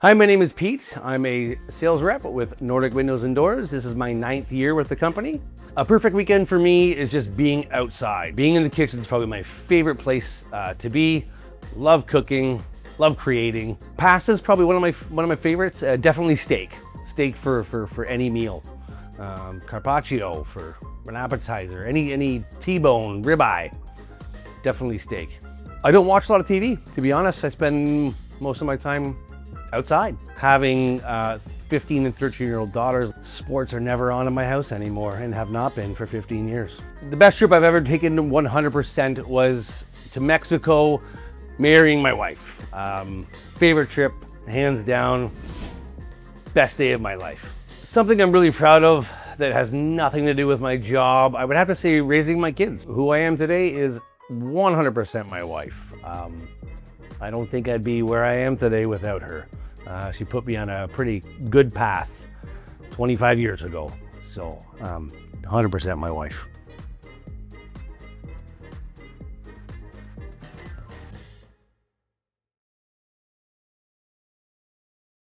Hi, my name is Pete. I'm a sales rep with Nordik Windows and Doors. This is my 9th year with the company. A perfect weekend for me is just being outside. Being in the kitchen is probably my favorite place to be. Love cooking, love creating. Pasta is probably one of my favorites. Definitely steak. Steak for any meal. Carpaccio for an appetizer. Any T-bone, ribeye. Definitely steak. I don't watch a lot of TV, to be honest. I spend most of my time outside. Having 15 and 13-year-old daughters, sports are never on in my house anymore and have not been for 15 years. The best trip I've ever taken 100% was to Mexico, marrying my wife. Favorite trip, hands down, best day of my life. Something I'm really proud of that has nothing to do with my job, I would have to say raising my kids. Who I am today is 100% my wife. I don't think I'd be where I am today without her. She put me on a pretty good path 25 years ago. So 100% my wife.